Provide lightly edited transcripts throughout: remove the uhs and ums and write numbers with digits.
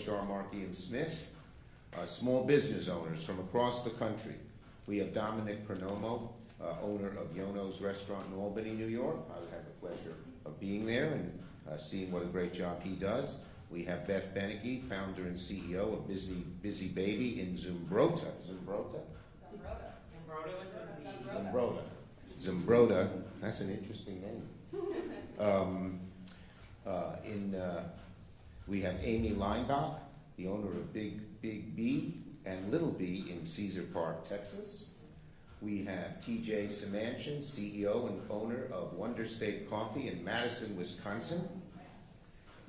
Klobuchar, Markey, and Smith. Small business owners from across the country. We have Dominic Pernomo, owner of Yono's Restaurant in Albany, New York. I had the pleasure of being there and seeing what a great job he does. We have Beth Bencki, founder and CEO of Busy Baby in Zumbrota. Zumbrota. That's an interesting name. We have Amy Leinbach, the owner of Big B and Little B in Cedar Park, Texas. We have TJ Samanchin, CEO and owner of Wonder State Coffee in Madison, Wisconsin.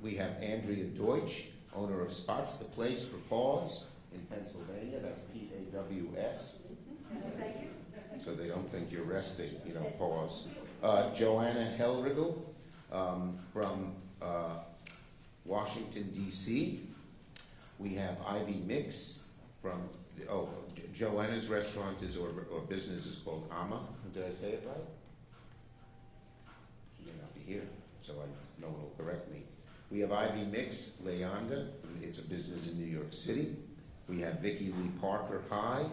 We have Andrea Deutsch, owner of Spots the Place for Paws in Pennsylvania. That's P-A-W-S. So they don't think you're resting, you know, pause. Joanna Hellriegel from Washington, D.C. We have Ivy Mix from, Joanna's restaurant is or business is called Ama. Did I say it right? She may not be here, so no one will correct me. We have Ivy Mix, Leonda. It's a business in New York City. We have Vicki Lee Parker High,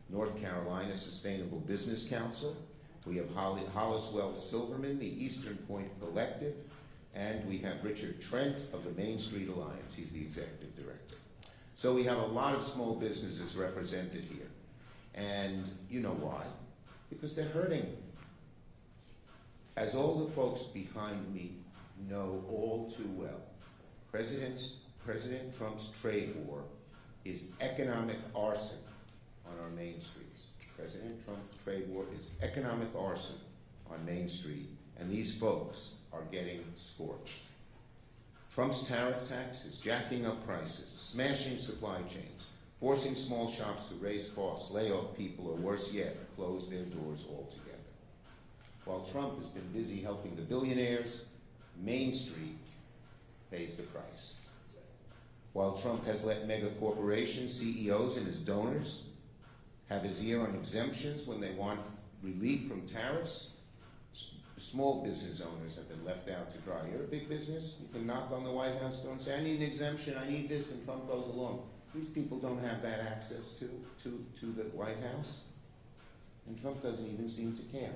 North Carolina Sustainable Business Council. We have Holliswell Silverman, the Eastern Point Collective. And we have Richard Trent of the Main Street Alliance. He's the executive director. So we have a lot of small businesses represented here. And you know why? Because they're hurting. As all the folks behind me know all too well, President Trump's trade war is economic arson on our main streets. President Trump's trade war is economic arson on Main Street, and these folks are getting scorched. Trump's tariff tax is jacking up prices, smashing supply chains, forcing small shops to raise costs, lay off people, or worse yet, close their doors altogether. While Trump has been busy helping the billionaires, Main Street pays the price. While Trump has let mega corporations, CEOs, and his donors have his ear on exemptions when they want relief from tariffs, small business owners have been left out to dry. You're a big business, you can knock on the White House door and say, I need an exemption, I need this, and Trump goes along. These people don't have that access to the White House, and Trump doesn't even seem to care.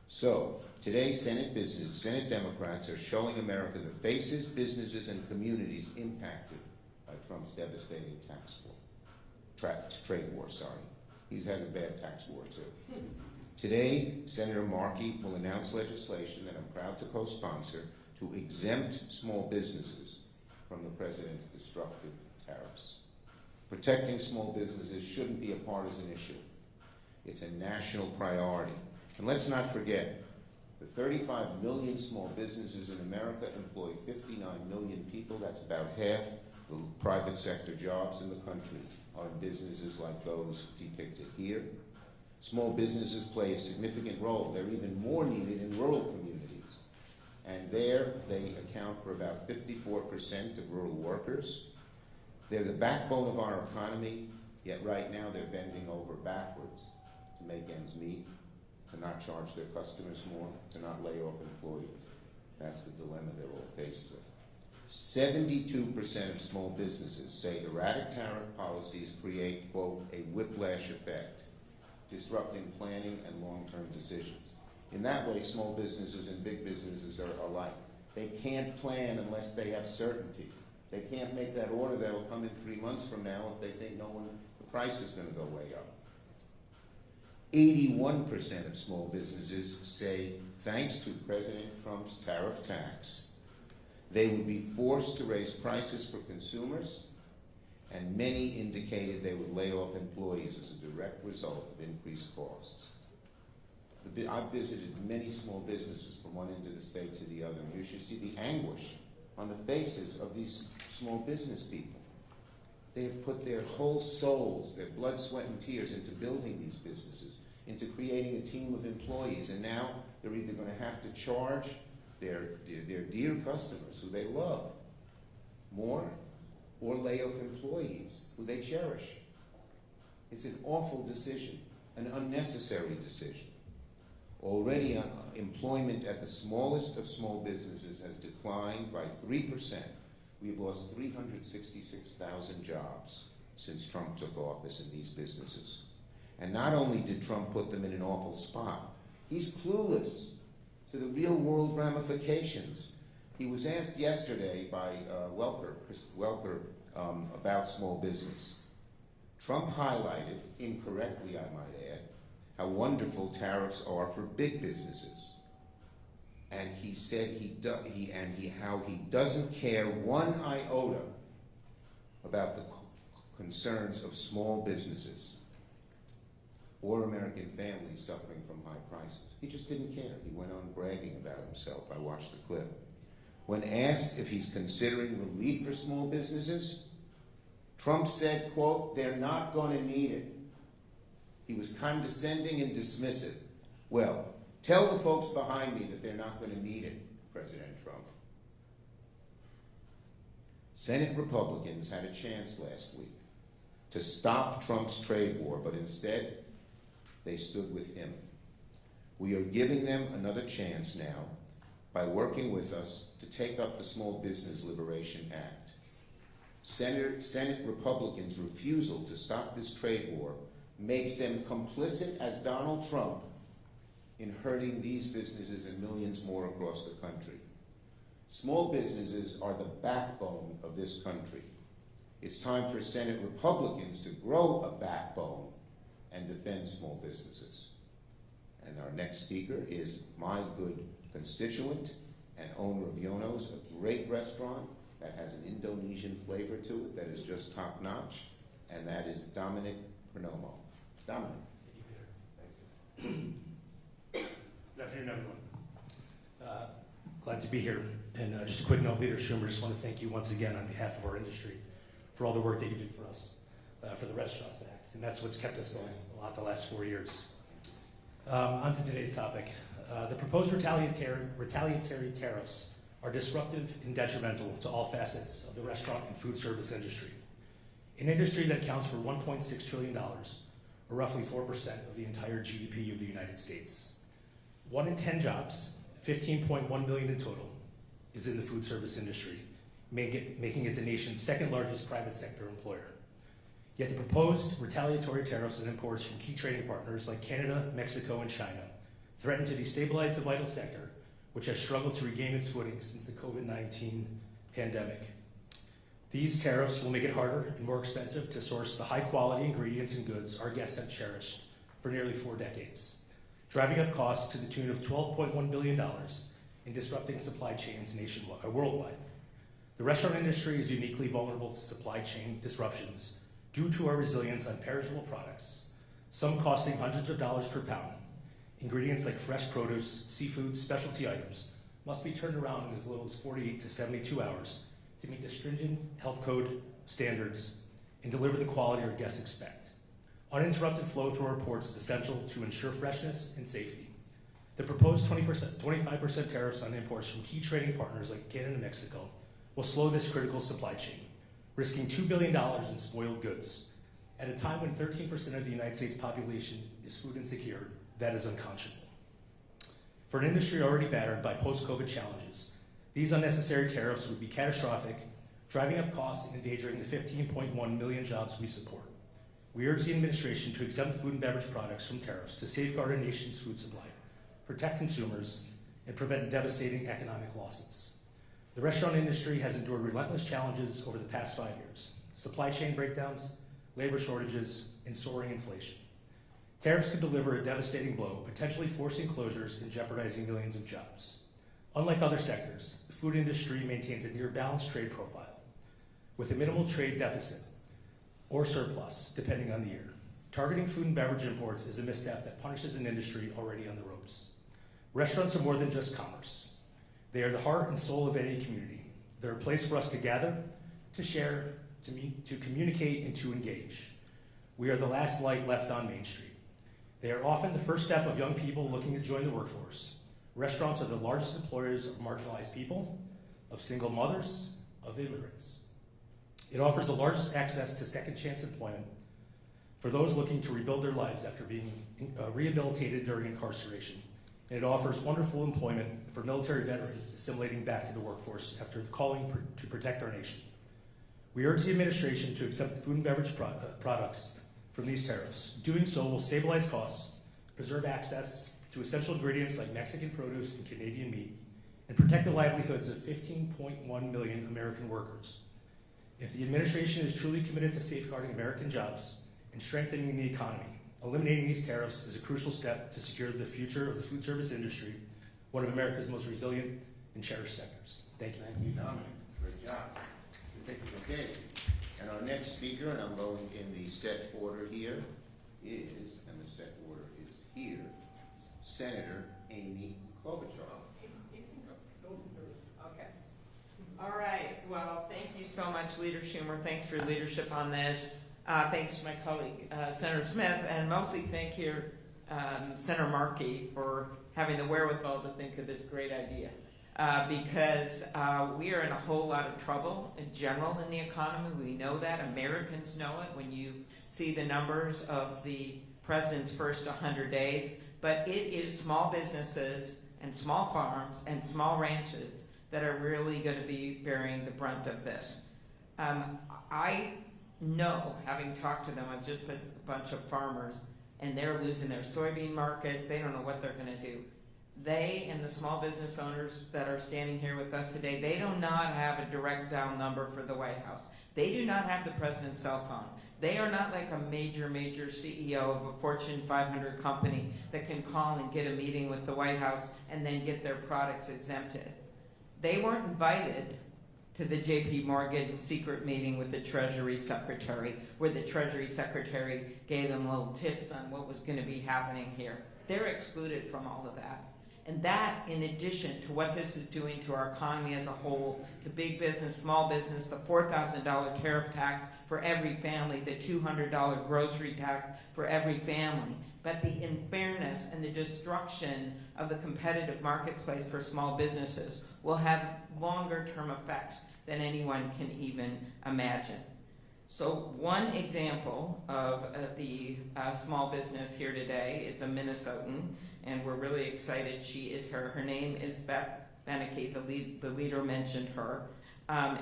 So, today Senate Democrats are showing America the faces, businesses, and communities impacted by Trump's devastating trade war, He's had a bad tax war too. Today, Senator Markey will announce legislation that I'm proud to co-sponsor to exempt small businesses from the president's destructive tariffs. Protecting small businesses shouldn't be a partisan issue. It's a national priority. And let's not forget, the 35 million small businesses in America employ 59 million people. That's about half the private sector jobs in the country are in businesses like those depicted here. Small businesses play a significant role. They're even more needed in rural communities. And there, they account for about 54% of rural workers. They're the backbone of our economy, yet right now they're bending over backwards to make ends meet, to not charge their customers more, to not lay off employees. That's the dilemma they're all faced with. 72% of small businesses say erratic tariff policies create, quote, a whiplash effect, disrupting planning and long-term decisions. In that way, small businesses and big businesses are alike. They can't plan unless they have certainty. They can't make that order that will come in 3 months from now if they think the price is going to go way up. 81% of small businesses say, thanks to President Trump's tariff tax, they would be forced to raise prices for consumers, and many indicated they would lay off employees as a direct result of increased costs. I've visited many small businesses from one end of the state to the other, and you should see the anguish on the faces of these small business people. They have put their whole souls, their blood, sweat, and tears into building these businesses, into creating a team of employees, and now they're either going to have to charge their dear customers who they love more, or lay off employees who they cherish. It's an awful decision, an unnecessary decision. Already employment at the smallest of small businesses has declined by 3%, We've lost 366,000 jobs since Trump took office in these businesses. And not only did Trump put them in an awful spot, he's clueless to the real world ramifications. He was asked yesterday by Chris Welker, about small business. Trump highlighted, incorrectly I might add, how wonderful tariffs are for big businesses. And he said how he doesn't care one iota about the concerns of small businesses or American families suffering from high prices. He just didn't care. He went on bragging about himself. I watched the clip. When asked if he's considering relief for small businesses, Trump said, quote, "They're not going to need it." He was condescending and dismissive. Well, tell the folks behind me that they're not going to need it, President Trump. Senate Republicans had a chance last week to stop Trump's trade war, but instead, they stood with him. We are giving them another chance now by working with us to take up the Small Business Liberation Act. Senate Republicans' refusal to stop this trade war makes them complicit as Donald Trump in hurting these businesses and millions more across the country. Small businesses are the backbone of this country. It's time for Senate Republicans to grow a backbone and defend small businesses. And our next speaker is my good constituent and owner of Yono's, a great restaurant that has an Indonesian flavor to it that is just top-notch, and that is Dominic Pernomo. Dominic. Thank you, Peter. Good afternoon, everyone. Glad to be here. And just a quick note, Leader Schumer, just want to thank you once again on behalf of our industry for all the work that you did for us, for the Restaurants Act. And that's what's kept us going a lot the last 4 years. On to today's topic. The proposed retaliatory tariffs are disruptive and detrimental to all facets of the restaurant and food service industry. An industry that accounts for $1.6 trillion, or roughly 4% of the entire GDP of the United States. 1 in 10 jobs, 15.1 million in total, is in the food service industry, making it the nation's second largest private sector employer. Yet the proposed retaliatory tariffs on imports from key trading partners like Canada, Mexico, and China threaten to destabilize the vital sector, which has struggled to regain its footing since the COVID-19 pandemic. These tariffs will make it harder and more expensive to source the high-quality ingredients and goods our guests have cherished for nearly 4 decades, driving up costs to the tune of $12.1 billion and disrupting supply chains worldwide. The restaurant industry is uniquely vulnerable to supply chain disruptions due to our resilience on perishable products, some costing hundreds of dollars per pound. Ingredients like fresh produce, seafood, specialty items must be turned around in as little as 48 to 72 hours to meet the stringent health code standards and deliver the quality our guests expect. Uninterrupted flow through our ports is essential to ensure freshness and safety. The proposed 25% tariffs on imports from key trading partners like Canada and Mexico will slow this critical supply chain, risking $2 billion in spoiled goods. At a time when 13% of the United States population is food insecure, that is unconscionable. For an industry already battered by post-COVID challenges, these unnecessary tariffs would be catastrophic, driving up costs and endangering the 15.1 million jobs we support. We urge the administration to exempt food and beverage products from tariffs to safeguard our nation's food supply, protect consumers, and prevent devastating economic losses. The restaurant industry has endured relentless challenges over the past 5 years: supply chain breakdowns, labor shortages, and soaring inflation. Tariffs could deliver a devastating blow, potentially forcing closures and jeopardizing millions of jobs. Unlike other sectors, the food industry maintains a near-balanced trade profile, with a minimal trade deficit or surplus, depending on the year. Targeting food and beverage imports is a misstep that punishes an industry already on the ropes. Restaurants are more than just commerce. They are the heart and soul of any community. They're a place for us to gather, to share, to communicate, and to engage. We are the last light left on Main Street. They are often the first step of young people looking to join the workforce. Restaurants are the largest employers of marginalized people, of single mothers, of immigrants. It offers the largest access to second chance employment for those looking to rebuild their lives after being rehabilitated during incarceration, and it offers wonderful employment for military veterans assimilating back to the workforce after calling to protect our nation. We urge the administration to accept food and beverage products from these tariffs. Doing so will stabilize costs, preserve access to essential ingredients like Mexican produce and Canadian meat, and protect the livelihoods of 15.1 million American workers. If the administration is truly committed to safeguarding American jobs and strengthening the economy, eliminating these tariffs is a crucial step to secure the future of the food service industry, one of America's most resilient and cherished sectors. Thank you. Thank you, Dominic. Great job. Okay. And our next speaker, and I'm going in the set order here, and the set order is here, Senator Amy Klobuchar. Okay. All right. Well, thank you so much, Leader Schumer. Thanks for your leadership on this. Thanks to my colleague, Senator Smith, and mostly thank you, Senator Markey, for having the wherewithal to think of this great idea. Because we are in a whole lot of trouble in general in the economy. We know that. Americans know it when you see the numbers of the president's first 100 days. But it is small businesses and small farms and small ranches that are really going to be bearing the brunt of this. I know, having talked to them, I've just met a bunch of farmers, and they're losing their soybean markets. They don't know what they're going to do. They and the small business owners that are standing here with us today, they do not have a direct down number for the White House. They do not have the president's cell phone. They are not like a major CEO of a Fortune 500 company that can call and get a meeting with the White House and then get their products exempted. They weren't invited to the J.P. Morgan secret meeting with the Treasury Secretary, where the Treasury Secretary gave them little tips on what was going to be happening here. They're excluded from all of that. And that, in addition to what this is doing to our economy as a whole, to big business, small business, the $4,000 tariff tax for every family, the $200 grocery tax for every family, but the unfairness and the destruction of the competitive marketplace for small businesses will have longer-term effects than anyone can even imagine. So one example of the small business here today is a Minnesotan, and we're really excited. Her name is Beth Bencki. The leader mentioned her.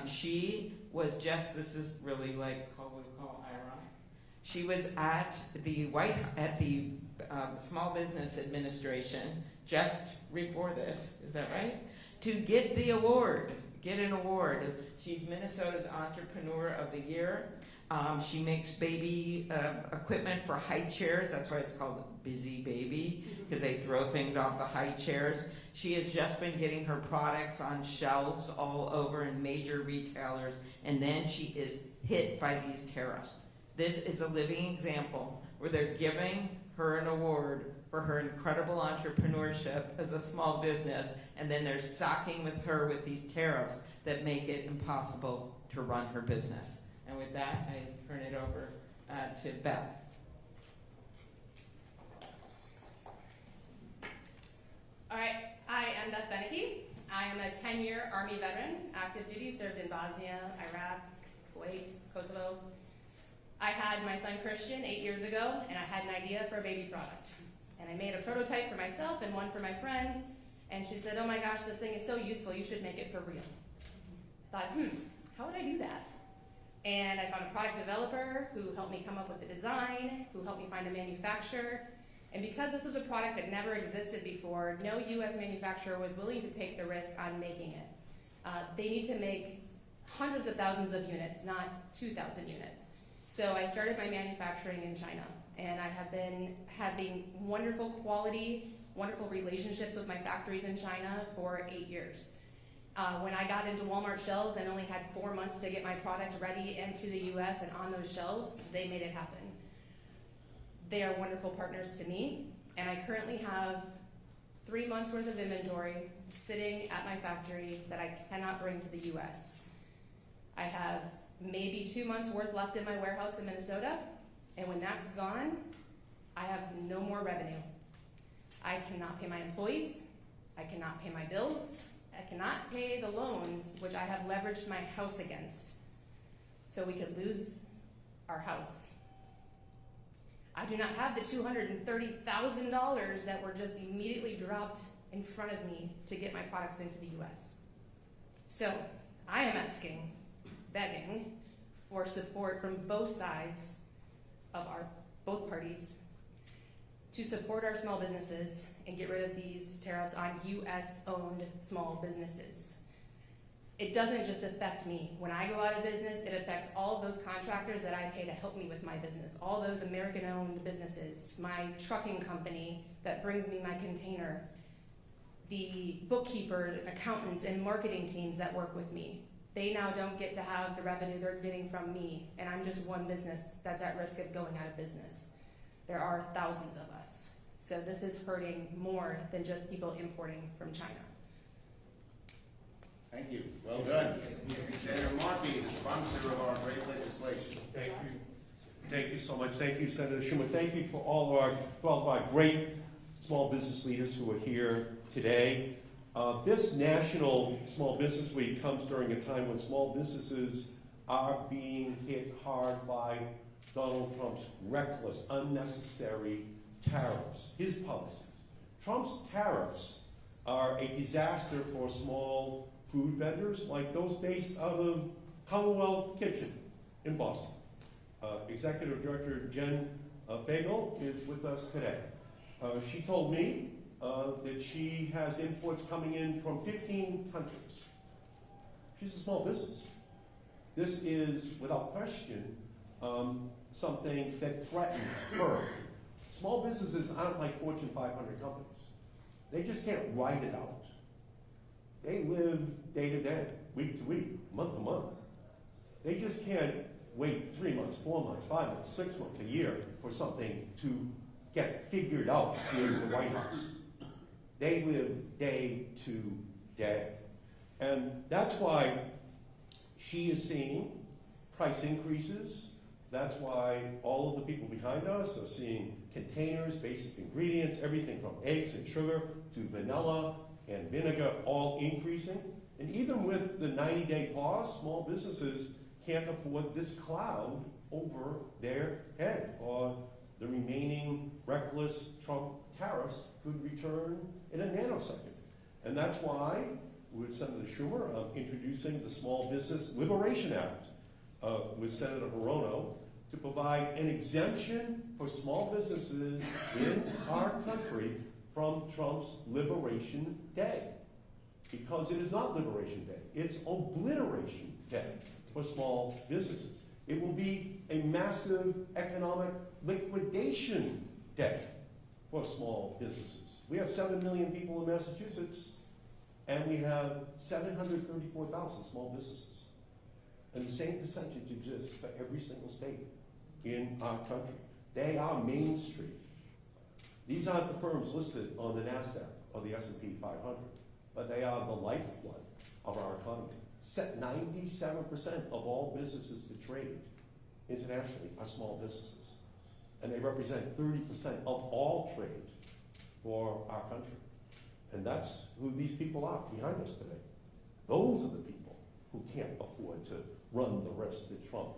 She was this is really like what we call ironic. She was at the Small Business Administration just before this, is that right? To get an award. She's Minnesota's Entrepreneur of the Year. She makes baby equipment for high chairs. That's why it's called Busy Baby, because they throw things off the high chairs. She has just been getting her products on shelves all over in major retailers, and then she is hit by these tariffs. This is a living example where they're giving her an award for her incredible entrepreneurship as a small business, and then they're socking with her with these tariffs that make it impossible to run her business. And with that, I turn it over to Beth. All right, I am Beth Bencki. I am a 10-year Army veteran, active duty, served in Bosnia, Iraq, Kuwait, Kosovo. I had my son Christian 8 years ago, and I had an idea for a baby product. And I made a prototype for myself and one for my friend, and she said, "Oh my gosh, this thing is so useful, you should make it for real." I thought, how would I do that? And I found a product developer who helped me come up with the design, who helped me find a manufacturer. And because this was a product that never existed before, no U.S. manufacturer was willing to take the risk on making it. They need to make hundreds of thousands of units, not 2,000 units. So I started my manufacturing in China, and I have been having wonderful quality, wonderful relationships with my factories in China for 8 years. When I got into Walmart shelves and only had 4 months to get my product ready into the U.S. and on those shelves, they made it happen. They are wonderful partners to me, and I currently have 3 months worth of inventory sitting at my factory that I cannot bring to the U.S. I have maybe 2 months worth left in my warehouse in Minnesota, and when that's gone, I have no more revenue. I cannot pay my employees, I cannot pay my bills, I cannot pay the loans which I have leveraged my house against. So we could lose our house. I do not have the $230,000 that were just immediately dropped in front of me to get my products into the US. So I am asking, begging, for support from both sides of both parties to support our small businesses and get rid of these tariffs on US-owned small businesses. It doesn't just affect me. When I go out of business, it affects all of those contractors that I pay to help me with my business, all those American-owned businesses, my trucking company that brings me my container, the bookkeeper, accountants, and marketing teams that work with me. They now don't get to have the revenue they're getting from me, and I'm just one business that's at risk of going out of business. There are thousands of us. So this is hurting more than just people importing from China. Thank you. Well done. Senator Markey, the sponsor of our great legislation. Thank you. Thank you so much. Thank you, Senator Schumer. Thank you for all of our great small business leaders who are here today. This National Small Business Week comes during a time when small businesses are being hit hard by Donald Trump's reckless, unnecessary tariffs, his policies. Trump's tariffs are a disaster for small food vendors like those based out of Commonwealth Kitchen in Boston. Executive Director Jen Fagel is with us today. She told me that she has imports coming in from 15 countries. She's a small business. This is, without question, something that threatens her. Small businesses aren't like Fortune 500 companies. They just can't write it out. They live day to day, week to week, month to month. They just can't wait 3 months, 4 months, 5 months, 6 months, a year for something to get figured out in the White House. They live day to day. And that's why she is seeing price increases. That's why all of the people behind us are seeing containers, basic ingredients, everything from eggs and sugar to vanilla and vinegar all increasing. And even with the 90-day pause, small businesses can't afford this cloud over their head, or the remaining reckless Trump tariffs could return in a nanosecond. And that's why, with Senator Schumer, I'm introducing the Small Business Liberation Act with Senator Hirono to provide an exemption for small businesses in our country from Trump's Liberation Day. Because it is not Liberation Day, it's Obliteration Day for small businesses. It will be a massive economic liquidation day for small businesses. We have 7 million people in Massachusetts, and we have 734,000 small businesses. And the same percentage exists for every single state in our country. They are Main Street. These aren't the firms listed on the NASDAQ or the S&P 500, but they are the lifeblood of our economy. 97% of all businesses that trade internationally are small businesses. And they represent 30% of all trade for our country. And that's who these people are behind us today. Those are the people who can't afford to run the risk that Trump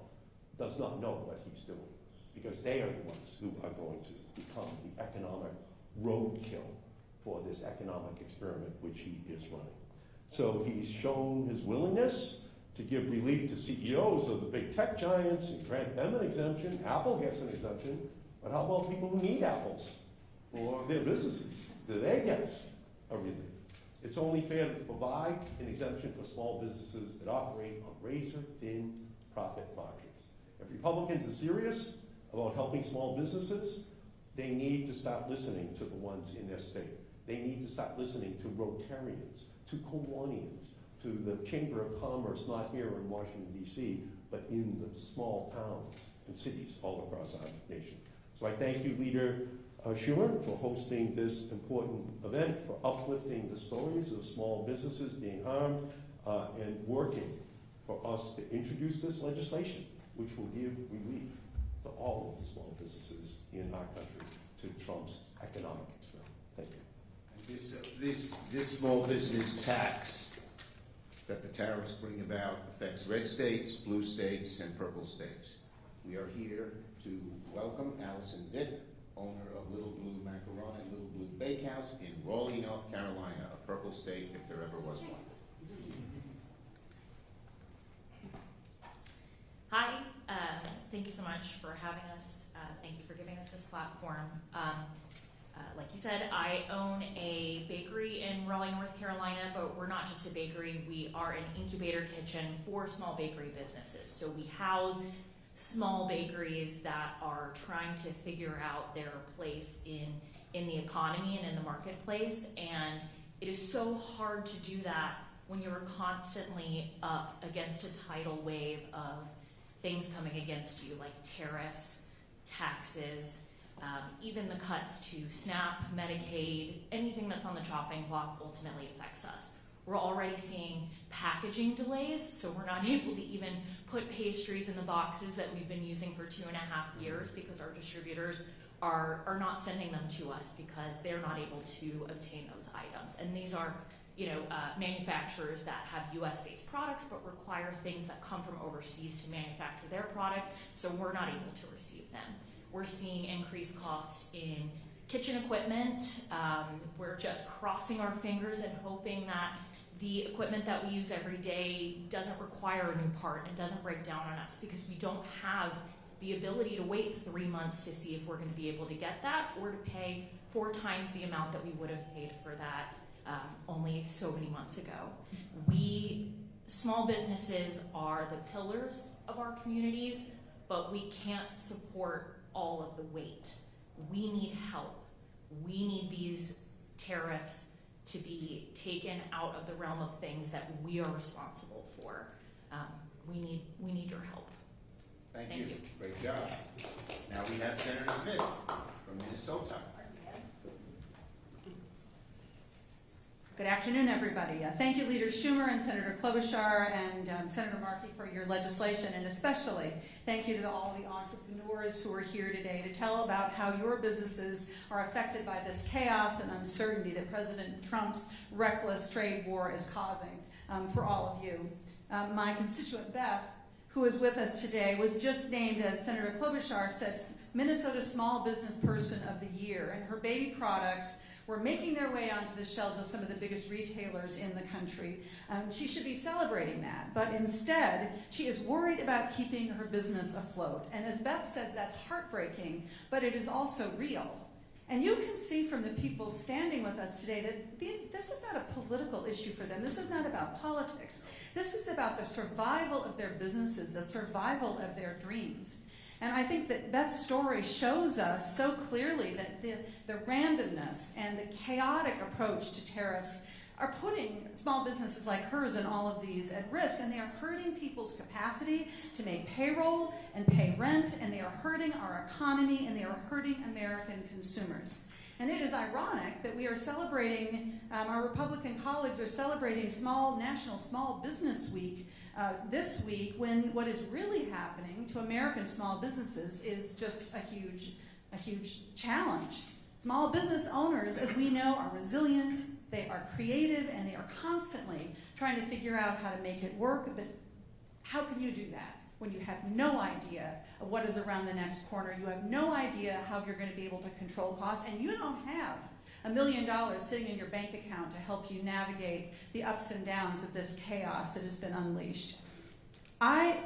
does not know what he's doing, because they are the ones who are going to become the economic roadkill for this economic experiment which he is running. So he's shown his willingness to give relief to CEOs of the big tech giants and grant them an exemption. Apple gets an exemption, but how about people who need apples for their businesses? Do they get a relief? It's only fair to provide an exemption for small businesses that operate on razor-thin profit margins. If Republicans are serious about helping small businesses, they need to start listening to the ones in their state. They need to start listening to Rotarians, to Kiwanians, to the Chamber of Commerce, not here in Washington, D.C., but in the small towns and cities all across our nation. So I thank you, Leader Schumer, for hosting this important event, for uplifting the stories of small businesses being harmed, and working for us to introduce this legislation, which will give relief to all of the small businesses in our country to Trump's economic experiment. Thank you. This small business tax that the tariffs bring about affects red states, blue states, and purple states. We are here to welcome Allison Vick, owner of Little Blue Macaron and Little Blue Bakehouse in Raleigh, North Carolina, a purple state if there ever was one. Hi, thank you so much for having us. Thank you for giving us this platform. Like you said, I own a bakery in Raleigh, North Carolina, but we're not just a bakery. We are an incubator kitchen for small bakery businesses. So we house small bakeries that are trying to figure out their place in the economy and in the marketplace. And it is so hard to do that when you're constantly up against a tidal wave of things coming against you, like tariffs, taxes, even the cuts to SNAP, Medicaid, anything that's on the chopping block ultimately affects us. We're already seeing packaging delays, so we're not able to even put pastries in the boxes that we've been using for 2.5 years because our distributors are not sending them to us because they're not able to obtain those items. And these are manufacturers that have US-based products but require things that come from overseas to manufacture their product, so we're not able to receive them. We're seeing increased cost in kitchen equipment. We're just crossing our fingers and hoping that the equipment that we use every day doesn't require a new part and doesn't break down on us, because we don't have the ability to wait 3 months to see if we're going to be able to get that, or to pay 4 times the amount that we would have paid for that only so many months ago. Small businesses are the pillars of our communities, but we can't support all of the weight. We need help. We need these tariffs to be taken out of the realm of things that we are responsible for. We need your help. Thank Thank you. you. Great job. Now we have Senator Smith from Minnesota. Good afternoon, everybody. Thank you, Leader Schumer and Senator Klobuchar and Senator Markey for your legislation, and especially thank you to all the entrepreneurs who are here today to tell about how your businesses are affected by this chaos and uncertainty that President Trump's reckless trade war is causing for all of you. My constituent Beth, who is with us today, was just named, as Senator Klobuchar said, Minnesota Small Business Person of the Year, and her baby products were making their way onto the shelves of some of the biggest retailers in the country. She should be celebrating that, but instead, she is worried about keeping her business afloat. And as Beth says, that's heartbreaking, but it is also real. And you can see from the people standing with us today that this is not a political issue for them. This is not about politics. This is about the survival of their businesses, the survival of their dreams. And I think that Beth's story shows us so clearly that the randomness and the chaotic approach to tariffs are putting small businesses like hers and all of these at risk, and they are hurting people's capacity to make payroll and pay rent, and they are hurting our economy, and they are hurting American consumers. And it is ironic that we are celebrating, our Republican colleagues are celebrating National Small Business Week this week, when what is really happening to American small businesses is just a huge challenge. Small business owners, as we know, are resilient, they are creative, and they are constantly trying to figure out how to make it work. But how can you do that when you have no idea of what is around the next corner? You have no idea how you're going to be able to control costs, and you don't have $1 million sitting in your bank account to help you navigate the ups and downs of this chaos that has been unleashed. I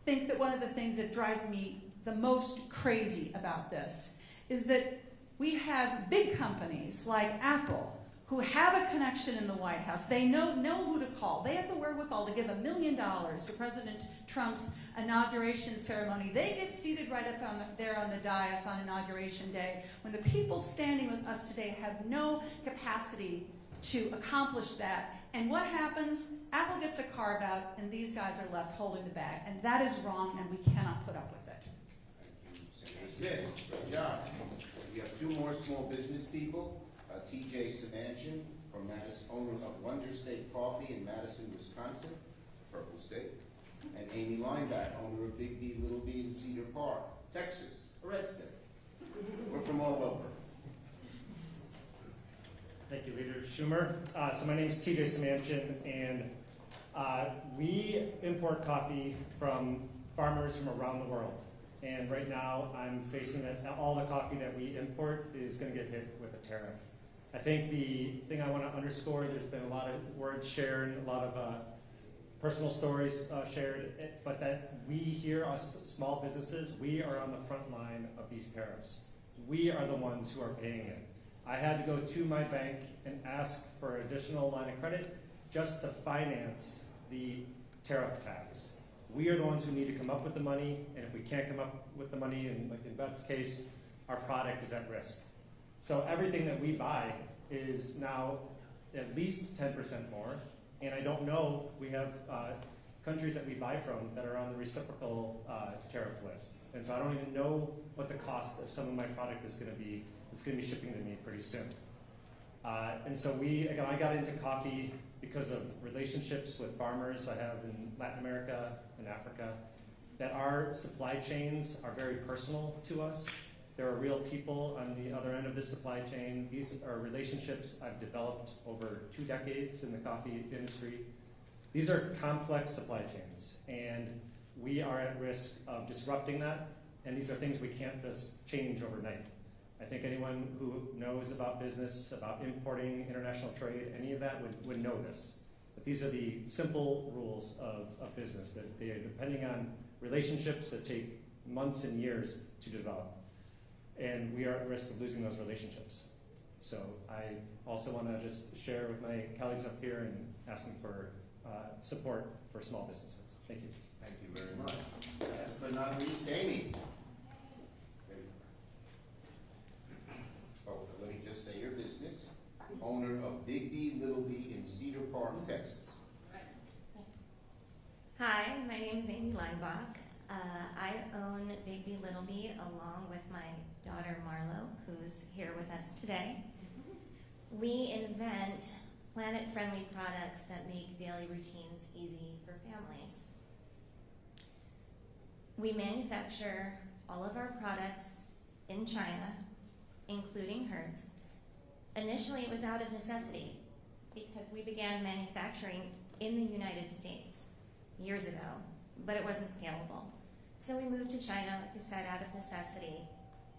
think that one of the things that drives me the most crazy about this is that we have big companies like Apple who have a connection in the White House. They know who to call. They have the wherewithal to give $1 million to President Trump's inauguration ceremony. They get seated right up there on the dais on Inauguration Day, when the people standing with us today have no capacity to accomplish that. And what happens? Apple gets a carve out, and these guys are left holding the bag. And that is wrong, and we cannot put up with it. Thank you, Senator Smith. Good job. We have 2 more small business people. T.J. Samanchian, from Madison, owner of Wonder State Coffee in Madison, Wisconsin, purple state. And Amy Lineback, owner of Big B, Little B in Cedar Park, Texas, a red state. We're from all over. Thank you, Leader Schumer. So my name is T.J. Samanchian, and we import coffee from farmers from around the world. And right now, I'm facing that all the coffee that we import is going to get hit with a tariff. I think the thing I want to underscore, there's been a lot of words shared, a lot of personal stories shared, but that we here, us small businesses, we are on the front line of these tariffs. We are the ones who are paying it. I had to go to my bank and ask for an additional line of credit just to finance the tariff tax. We are the ones who need to come up with the money, and if we can't come up with the money, and like in Beth's case, our product is at risk. So everything that we buy is now at least 10% more, and I don't know, we have countries that we buy from that are on the reciprocal tariff list. And so I don't even know what the cost of some of my product is going to be. It's going to be shipping to me pretty soon. And so I got into coffee because of relationships with farmers I have in Latin America and Africa, that our supply chains are very personal to us. There are real people on the other end of this supply chain. These are relationships I've developed over 2 decades in the coffee industry. These are complex supply chains, and we are at risk of disrupting that, and these are things we can't just change overnight. I think anyone who knows about business, about importing, international trade, any of that would know this. But these are the simple rules of business, that they are depending on relationships that take months and years to develop. And we are at risk of losing those relationships. So I also want to just share with my colleagues up here and asking for support for small businesses. Thank you. Thank you very much. Last but not least, Amy. Oh, let me just say your business. Owner of Big B, Little B in Cedar Park, Texas. Hi, my name is Amy Leinbach. I own Big B, Little B along with my daughter Marlo, who's here with us today. We invent planet-friendly products that make daily routines easy for families. We manufacture all of our products in China, including hers. Initially, it was out of necessity because we began manufacturing in the United States years ago, but it wasn't scalable. So we moved to China, like I said, out of necessity,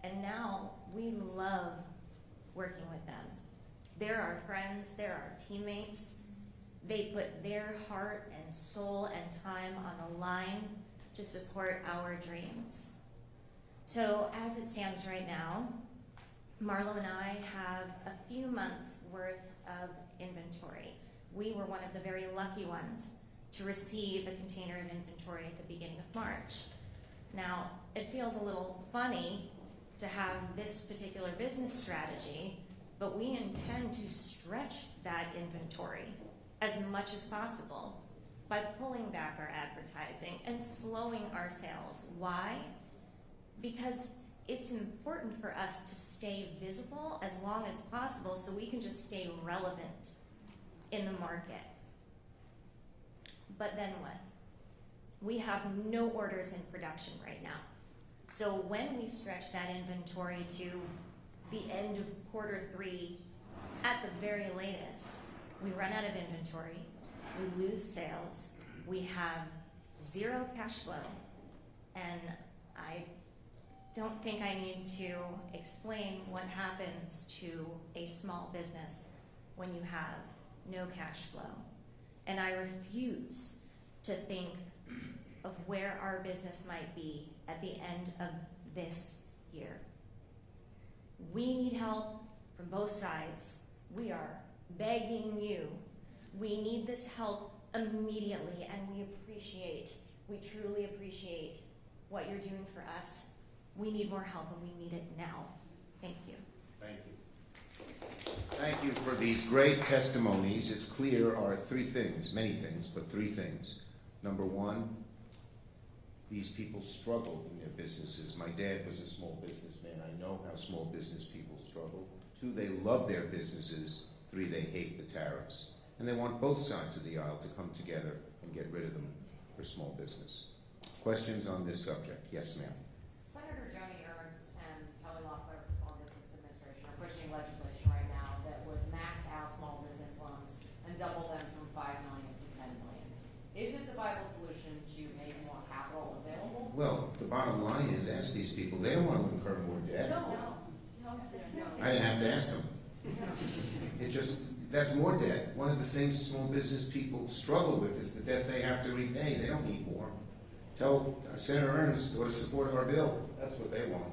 and now we love working with them. They're our friends, they're our teammates. They put their heart and soul and time on the line to support our dreams. So as it stands right now, Marlo and I have a few months worth of inventory. We were one of the very lucky ones to receive a container of inventory at the beginning of March. Now, it feels a little funny to have this particular business strategy, but we intend to stretch that inventory as much as possible by pulling back our advertising and slowing our sales. Why? Because it's important for us to stay visible as long as possible so we can just stay relevant in the market. But then what? We have no orders in production right now. So when we stretch that inventory to the end of Q3, at the very latest, we run out of inventory, we lose sales, we have zero cash flow, and I don't think I need to explain what happens to a small business when you have no cash flow. And I refuse to think of where our business might be at the end of this year. We need help from both sides. We are begging you. We need this help immediately, and we truly appreciate what you're doing for us. We need more help, and we need it now. Thank you. Thank you. Thank you for these great testimonies. It's clear are 3 things, many things, but 3 things. Number 1, these people struggle in their businesses. My dad was a small businessman. I know how small business people struggle. 2, they love their businesses. 3, they hate the tariffs. And they want both sides of the aisle to come together and get rid of them for small business. Questions on this subject? Yes, ma'am. Senator Joni Ernst and Kelly Loeffler of the Small Business Administration are pushing legislation right now that would max out small business loans and double them from $5 million to $10 million. Is this a viable solution to make more capital available Well, the bottom line is, ask these people, they don't want to incur more debt. I didn't have to ask them. It just, that's more debt. One of the things small business people struggle with is the debt they have to repay. They don't need more. Tell Senator Ernst to support our bill. That's what they want.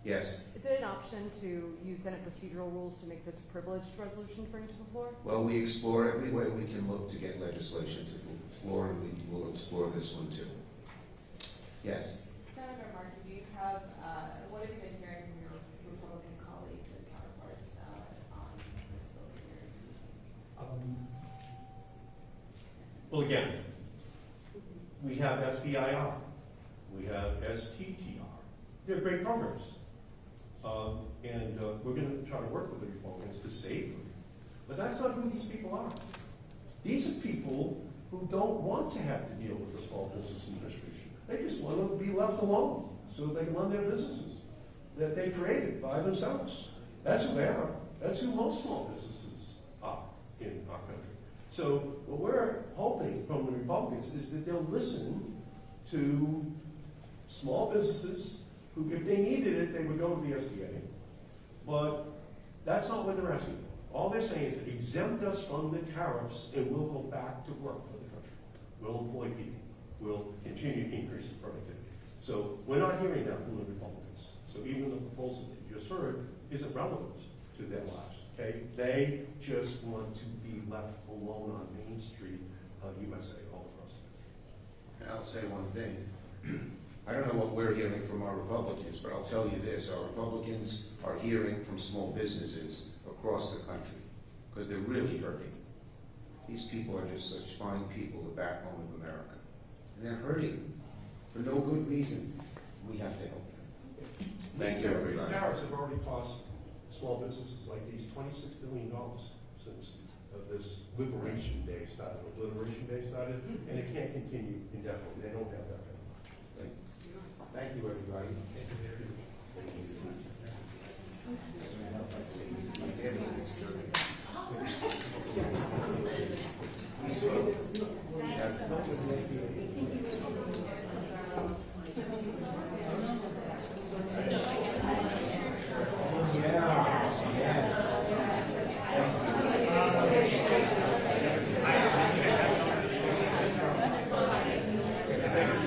Yes. Is it an option to use Senate procedural rules to make this a privileged resolution to bring to the floor? Well, we explore every way we can look to get legislation to the floor, and we will explore this one too. Yes. Senator Markey, do you have, what have you been hearing from your Republican colleagues and counterparts on this bill here? Well, again, we have SBIR, we have STTR. They're great programs. And we're going to try to work with the Republicans to save them. But that's not who these people are. These are people who don't want to have to deal with the Small Business Administration. They just want to be left alone so they can run their businesses that they created by themselves. That's who they are. That's who most small businesses are in our country. So what we're hoping from the Republicans is that they'll listen to small businesses who, if they needed it, they would go to the SBA. But that's not what they're asking for. All they're saying is exempt us from the tariffs and we'll go back to work for the country. We'll employ people. We'll continue to increase the productivity. So we're not hearing that from the Republicans. So even the proposal that you just heard isn't relevant to their lives. Okay? They just want to be left alone on Main Street, USA, all across the country. And I'll say one thing. I don't know what we're hearing from our Republicans, but I'll tell you this. Our Republicans are hearing from small businesses across the country because they're really hurting. These people are just such fine people, the backbone of America. And they're hurting for no good reason. We have to help them. Thank you, everybody. These tariffs have already cost small businesses like these $26 billion since this Liberation Day started. Liberation Day started, and it can't continue indefinitely. They don't have that kind of money. Thank you, everybody. Thank you.